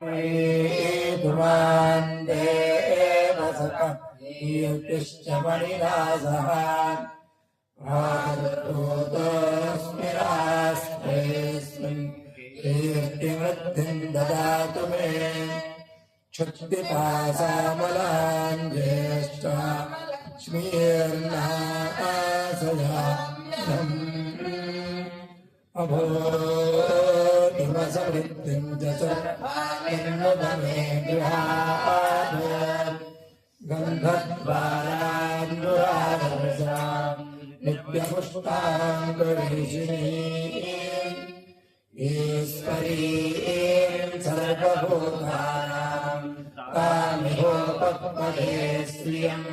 तुमान् देवसकः कीर्तिश्च मणिरासः प्रादुर्भूतोऽस्मि राष्ट्रेऽस्मिन् कीर्तिवृद्धिं ददातु मे क्षुत्पिपासामलान् ज्येष्ठा स्मीर्नासयाम्यहम् अभूतिमसमृद्धिं च सर्वानिर्मुदमे गृहात् गन्धद्वारान्नुरागरसाम् नित्यपुष्पाङ्कुरीशिनीम् ईश्वरीं सर्वभूतानां कामिहोपपदे श्रियम्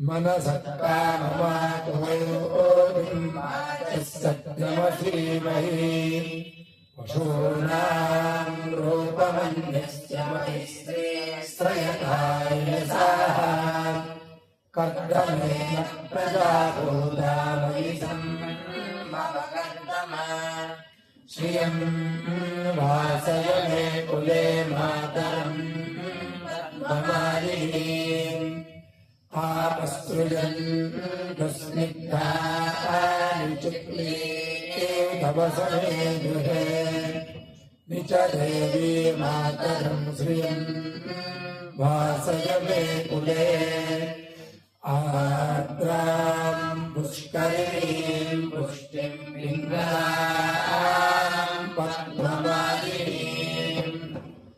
मनसः काममातुवयोधिं सत्यमधीमहि पशूनां रूपमन्यस्य महिश्रेयस्त्रयकायसाः कर्दमेन प्रजाभूतामयितं श्रियं वासय मे कुले मातरं पद्ममालिनीम् आपसृजन्तु स्निग्धानि चिक्लीतवसने गृहे निच देवी मातरं श्रियं वासय मे कुले आर्द्रां पुष्करिणीं पुष्टिं पिङ्गलां पद्ममालिनीं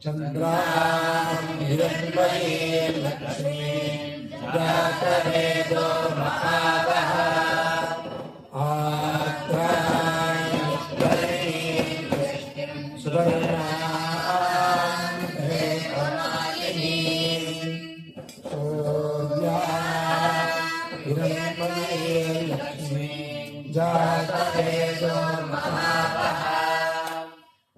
चन्द्रां हिरण्मयीं लक्ष्मीं जातवेदो महावः आर्द्रां पुष्करिणीं पुष्टिं सुवर्णां हेममालिनीं हिरण्मयीं लक्ष्मीं जातवेदो महावः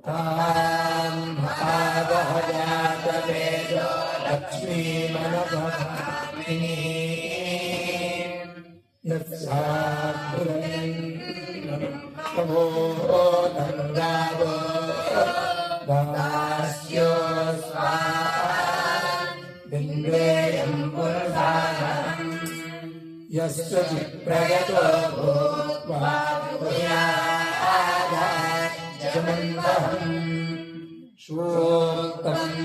तां महावः जातवेदो लक्ष्मीमनभामिनीं यस्याभूतं गावो दास्यो स्वाहा बिन्देयं पुरुषाणम् यस्य विप्रयतो भूत्वा भूयादाजमन्दहम् शूक्तम्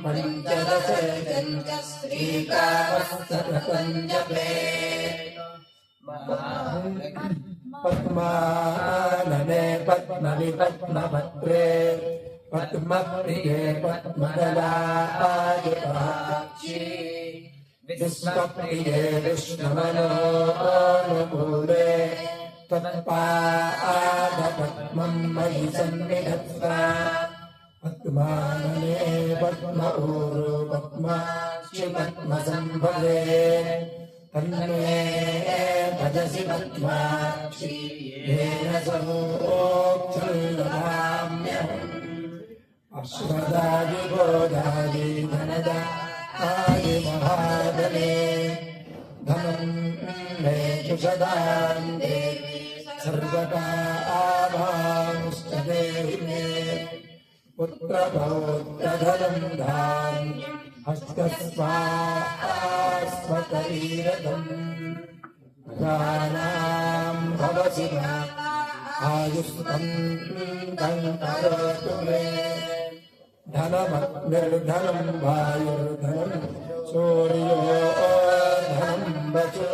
पञ्चदशं श्रीकामस्तकञ्जपे पद्मानने पद्मविपद्मभद्रे पद्मप्रिये पद्मदलायताक्षी विश्वप्रिये विष्णुमनोनुकूले त्वत्पादपद्मं मयि सन्निधत्स्व पद्मानने पद्म ऊरो पद्माक्षि पद्मसम्भवे तन्मे भजसि पद्माक्षि येन समोक्षुल्लभाम्यहम् अश्वदायि गोदायि धनदायि महाबले धनं मे सुषदां देवी सर्वदा आभांश्च देहि मे पुत्रपौत्रधनं धान्यं हस्तस्वास्वकरीरथम् प्रजानां भवसि आयुष्तं करोतु मे धनमग्निर्धनं वायुर्धनं सूर्यो धनं वचो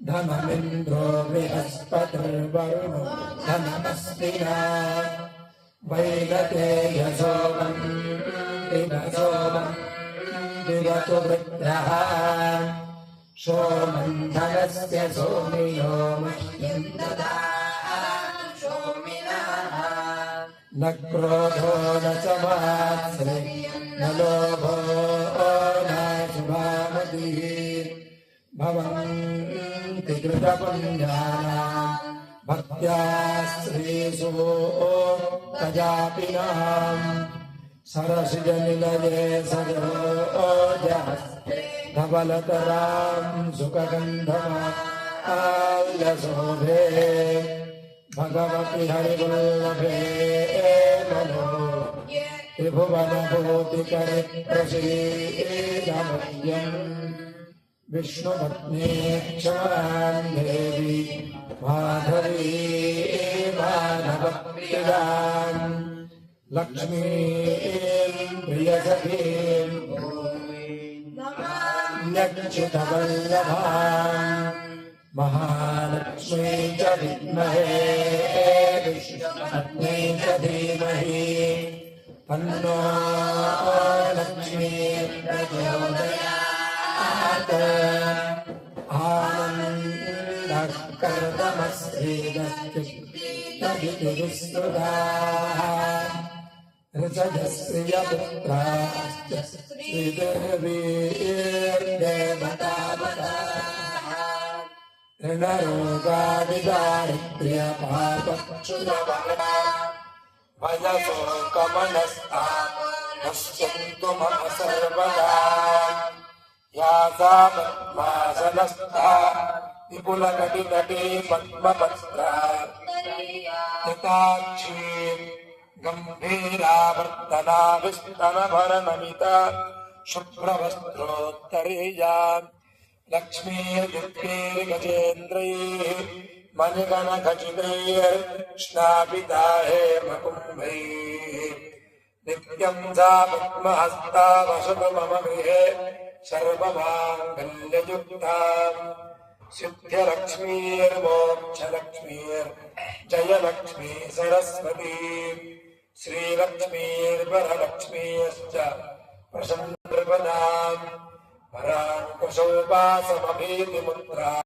धनमिन्द्रो बृहस्पतिर्वरुणो धनमस्ति वैगतेयसोमं दिवतु वृत्रः सोमं धनस्य सोमियो मह्यं ददातु सोमिनः न क्रोधो न च मात्सर्यं न लोभो न शुभामतिः भवन्ति कृतपुण्यानां भक्त्या श्रीषु प्रजापिनां सरसिजनिलये सरोजहस्ते धवलतरां सुखगन्धमाल्यशोभे भगवति हरिवल्लभे नमो त्रिभुवनभूतिकरे प्रसीदमह्यम् विष्णुपत्नी क्षमां देवी माधवी मानवप्रियाम् लक्ष्मीं प्रियसखीं न्यच्युतवल्लभाम् महालक्ष्मी च विद्महे विष्णुपत्नी च धीमहि तन्नो लक्ष्मी प्रचोदयात् आनन्दकर्दमस्त्रीदस्तिस्तुताः ऋषजस्त्रियपुत्राश्च श्रीदेवीर्देवतावताः ऋणरोगादिदारिद्र्यपापक्षुरवरणा भयशोकमनस्ता नश्यन्तु मम सर्वदा या सा पद्मासनस्था विपुलकटितटे पद्मपत्रा यताक्षी गम्भीरावर्तना विस्तनभरनमिता शुभ्रवस्त्रोत्तरेया लक्ष्मीर्दिव्यैर्गजेन्द्रैः मणिगणखचितैर्ष्णापिता हेमकुम्भैः नित्यं सा पद्महस्ता वसतु मम गृहे सर्वमाङ्गल्ययुक्ताम् सिद्ध्यलक्ष्मीर्मोक्षलक्ष्मीर्जयलक्ष्मी सरस्वती श्रीलक्ष्मीर्वरलक्ष्मीश्च प्रसन्नप्रदाम् पराङ्कुशोपासमभीतिमुद्रा